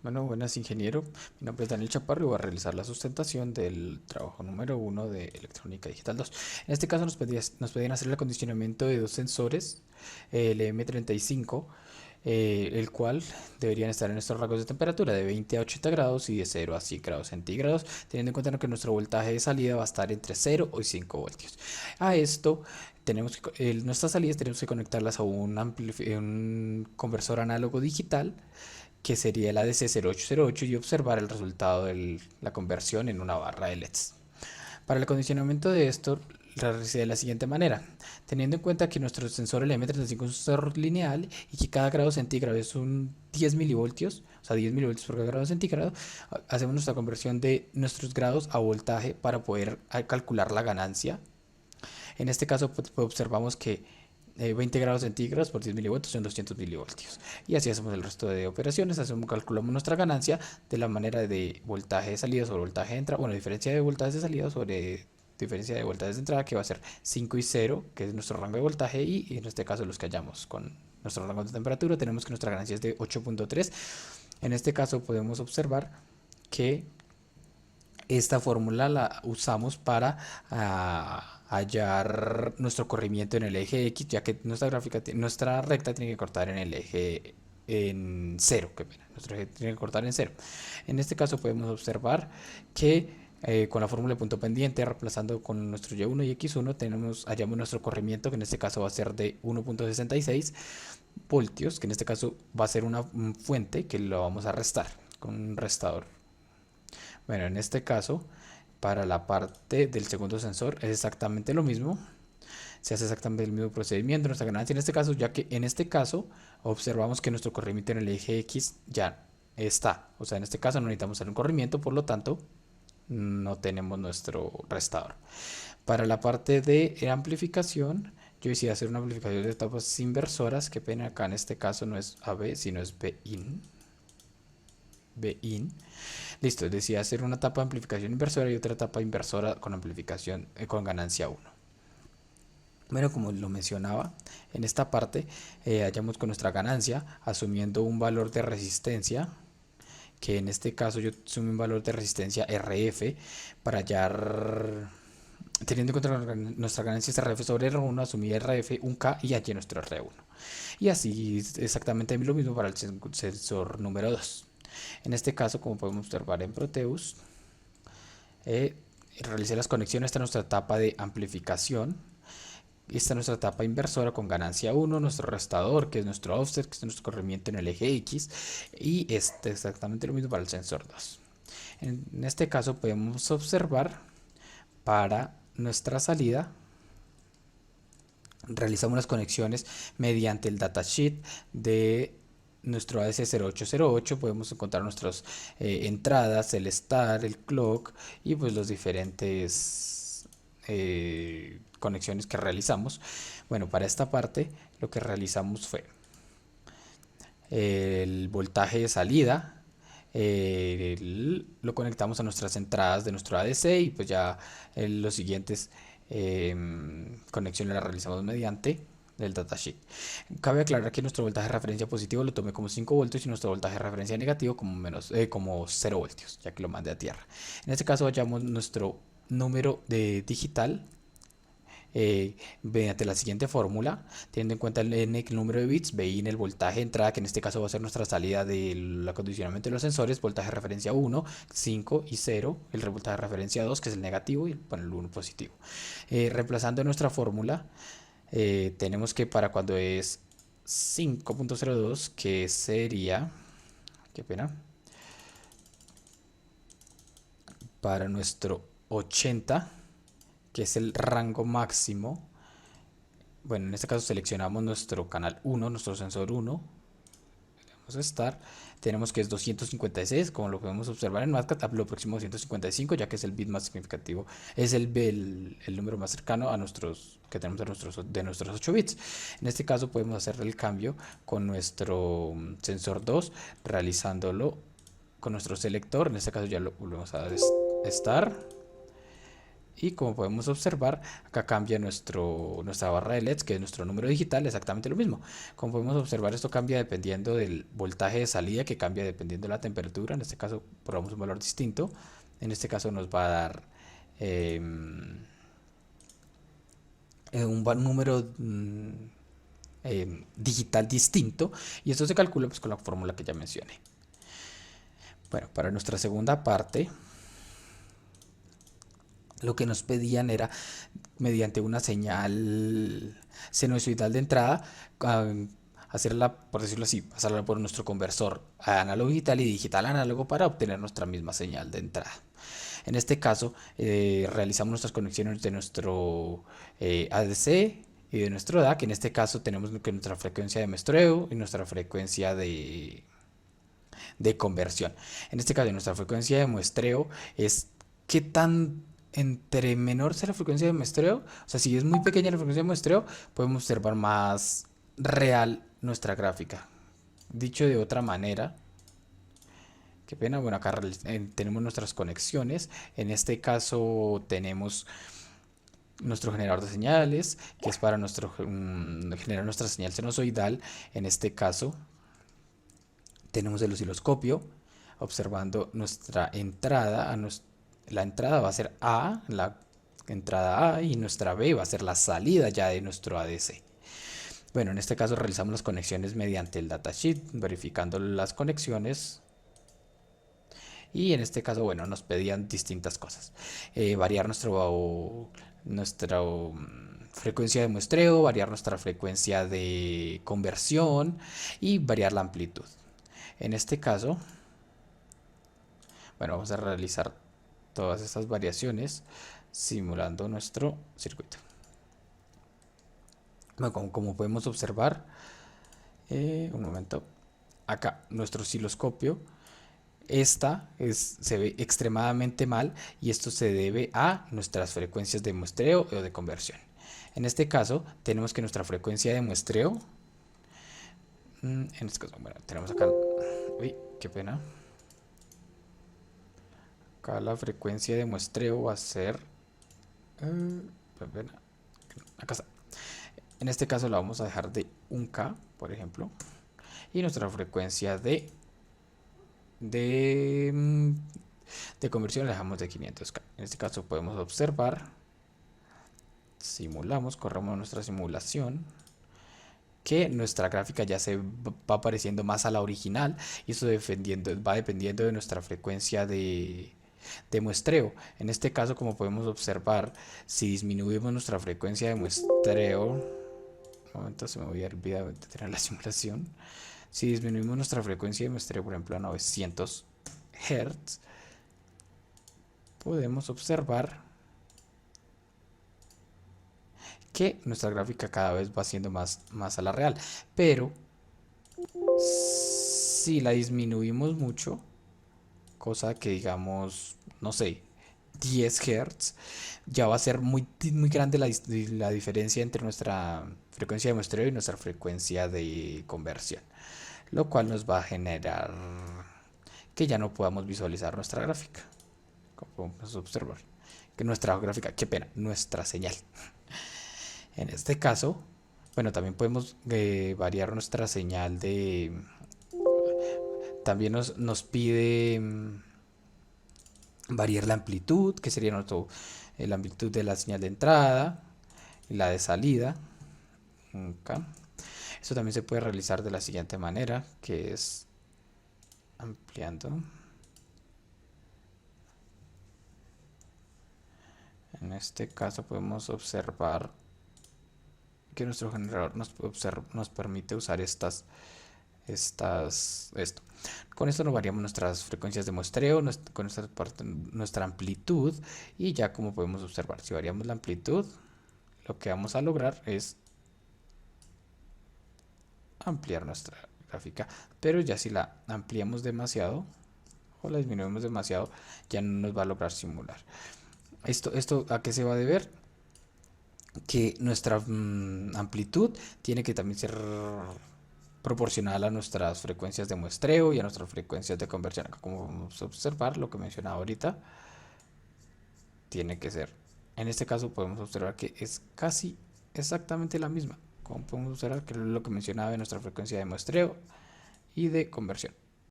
Bueno, buenas ingeniero. Mi nombre es Daniel Chaparro y voy a realizar la sustentación del trabajo número uno de Electrónica Digital 2. En este caso nos pedían hacer el acondicionamiento de dos sensores, el M35, el cual deberían estar en estos rangos de temperatura de 20 a 80 grados y de 0 a 100 grados centígrados, teniendo en cuenta que nuestro voltaje de salida va a estar entre 0 y 5 voltios. A esto nuestras salidas tenemos que conectarlas a un conversor análogo digital que sería el ADC0808 y observar el resultado de la conversión en una barra de LEDs. Para el acondicionamiento de esto, realicé de la siguiente manera. Teniendo en cuenta que nuestro sensor LM35 es un sensor lineal y que cada grado centígrado es un 10 milivoltios, o sea 10 milivoltios por cada grado centígrado, hacemos nuestra conversión de nuestros grados a voltaje para poder calcular la ganancia. En este caso, pues, observamos que 20 grados centígrados por 10 milivoltios son 200 milivoltios. Y así hacemos el resto de operaciones, calculamos nuestra ganancia de la manera de voltaje de salida sobre voltaje de entrada, bueno, diferencia de voltajes de salida sobre diferencia de voltajes de entrada, que va a ser 5 y 0, que es nuestro rango de voltaje, y en este caso los que hallamos con nuestro rango de temperatura, tenemos que nuestra ganancia es de 8.3. En este caso podemos observar que esta fórmula la usamos para hallar nuestro corrimiento en el eje X, ya que nuestra recta tiene que cortar en el eje en cero, qué pena, nuestro eje tiene que cortar en cero. En este caso podemos observar que con la fórmula de punto pendiente, reemplazando con nuestro Y1 y X1, hallamos nuestro corrimiento, que en este caso va a ser de 1.66 voltios, que en este caso va a ser una fuente que lo vamos a restar con un restador. Bueno, en este caso, para la parte del segundo sensor es exactamente lo mismo. Se hace exactamente el mismo procedimiento, nuestra ganancia en este caso, ya que en este caso observamos que nuestro corrimiento en el eje X ya está. O sea, en este caso no necesitamos hacer un corrimiento, por lo tanto, no tenemos nuestro restador. Para la parte de amplificación, yo decidí hacer una amplificación de etapas inversoras. Qué pena, acá en este caso no es AB, sino es BIN. BIN. Listo, decía hacer una etapa de amplificación inversora y otra etapa inversora con amplificación con ganancia 1. Bueno, como lo mencionaba, en esta parte hallamos con nuestra ganancia asumiendo un valor de resistencia, que en este caso yo asumo un valor de resistencia RF para hallar, teniendo en cuenta nuestra ganancia es RF sobre R1, asumí RF, un K y hallé nuestro R1. Y así exactamente lo mismo para el sensor número 2. En este caso, como podemos observar en Proteus, eh, realicé las conexiones. Esta es nuestra etapa de amplificación. Esta es nuestra etapa inversora con ganancia 1, nuestro restador, que es nuestro offset, que es nuestro corrimiento en el eje X. Y este es exactamente lo mismo para el sensor 2. En este caso podemos observar para nuestra salida. Realizamos las conexiones mediante el datasheet de nuestro ADC0808. Podemos encontrar nuestras entradas, el start, el clock y pues los diferentes conexiones que realizamos. Bueno, para esta parte lo que realizamos fue el voltaje de salida, lo conectamos a nuestras entradas de nuestro ADC y pues ya los siguientes conexiones las realizamos mediante el datasheet. Cabe aclarar que nuestro voltaje de referencia positivo lo tomé como 5 voltios y nuestro voltaje de referencia negativo como 0 voltios, ya que lo mandé a tierra. En este caso hallamos nuestro número de digital mediante la siguiente fórmula, teniendo en cuenta el número de bits, BIN el voltaje de entrada, que en este caso va a ser nuestra salida del acondicionamiento de los sensores, voltaje de referencia 1, 5 y 0, el voltaje de referencia 2, que es el negativo, y el 1 positivo. Reemplazando nuestra fórmula, tenemos que para cuando es 5.02, que sería, qué pena, para nuestro 80, que es el rango máximo. Bueno, en este caso seleccionamos nuestro canal 1, nuestro sensor 1. Vamos a estar. Tenemos que es 256, como lo podemos observar en MATLAB, lo próximo 255, ya que es el bit más significativo, es el número más cercano a nuestros que tenemos de nuestros 8 bits. En este caso podemos hacer el cambio con nuestro sensor 2, realizándolo con nuestro selector. En este caso ya lo volvemos a estar. Y como podemos observar, acá cambia nuestra barra de LEDs, que es nuestro número digital, exactamente lo mismo. Como podemos observar, esto cambia dependiendo del voltaje de salida, que cambia dependiendo de la temperatura. En este caso, probamos un valor distinto. En este caso nos va a dar un número digital distinto. Y esto se calcula pues con la fórmula que ya mencioné. Bueno, para nuestra segunda parte, lo que nos pedían era, mediante una señal sinusoidal de entrada, hacerla, por decirlo así, pasarla por nuestro conversor a análogo digital y digital a análogo para obtener nuestra misma señal de entrada. En este caso, realizamos nuestras conexiones de nuestro ADC y de nuestro DAC. En este caso tenemos que nuestra frecuencia de muestreo y nuestra frecuencia de conversión. En este caso, nuestra frecuencia de muestreo es qué tan entre menor sea la frecuencia de muestreo, o sea, si es muy pequeña la frecuencia de muestreo, podemos observar más real nuestra gráfica. Dicho de otra manera, qué pena, bueno, acá tenemos nuestras conexiones. En este caso tenemos nuestro generador de señales, que es para generar nuestra señal sinusoidal. En este caso tenemos el osciloscopio observando nuestra entrada. La entrada va a ser A, la entrada A, y nuestra B va a ser la salida ya de nuestro ADC. Bueno, en este caso realizamos las conexiones mediante el datasheet, verificando las conexiones. Y en este caso, bueno, nos pedían distintas cosas. Variar nuestra frecuencia de muestreo, variar nuestra frecuencia de conversión y variar la amplitud. En este caso, bueno, vamos a realizar todas estas variaciones simulando nuestro circuito. Bueno, como podemos observar, un momento, acá nuestro osciloscopio, se ve extremadamente mal, y esto se debe a nuestras frecuencias de muestreo o de conversión. En este caso, tenemos que nuestra frecuencia de muestreo, en este caso, bueno, tenemos acá, uy, qué pena. Acá la frecuencia de muestreo va a ser, acá está. En este caso la vamos a dejar de 1K, por ejemplo. Y nuestra frecuencia de, de conversión la dejamos de 500K. En este caso podemos observar, simulamos, corremos nuestra simulación, que nuestra gráfica ya se va pareciendo más a la original, y eso va dependiendo de nuestra frecuencia de muestreo. En este caso, como podemos observar, si disminuimos nuestra frecuencia de muestreo, un momento, se me voy a olvidar de tener la simulación. Si disminuimos nuestra frecuencia de muestreo, por ejemplo, a 900 Hz, podemos observar que nuestra gráfica cada vez va siendo más a la real. Pero si la disminuimos mucho, cosa que digamos, no sé, 10 Hz, ya va a ser muy grande la diferencia entre nuestra frecuencia de muestreo y nuestra frecuencia de conversión, lo cual nos va a generar que ya no podamos visualizar nuestra gráfica. Como podemos observar, que nuestra gráfica, qué pena, nuestra señal. En este caso, bueno, también podemos variar nuestra señal de... También nos pide variar la amplitud, que sería la amplitud de la señal de entrada y la de salida. Acá. Esto también se puede realizar de la siguiente manera, que es ampliando. En este caso podemos observar que nuestro generador nos permite usar esto. Con esto nos variamos nuestras frecuencias de muestreo, con nuestra amplitud, y ya como podemos observar, si variamos la amplitud, lo que vamos a lograr es ampliar nuestra gráfica. Pero ya si la ampliamos demasiado o la disminuimos demasiado, ya no nos va a lograr simular. ¿Esto a qué se va a deber? Que nuestra amplitud tiene que también ser proporcional a nuestras frecuencias de muestreo y a nuestras frecuencias de conversión. Acá, como vamos a observar, lo que mencionaba ahorita, tiene que ser En este caso podemos observar que es casi exactamente la misma. Como podemos observar que es lo que mencionaba de nuestra frecuencia de muestreo y de conversión.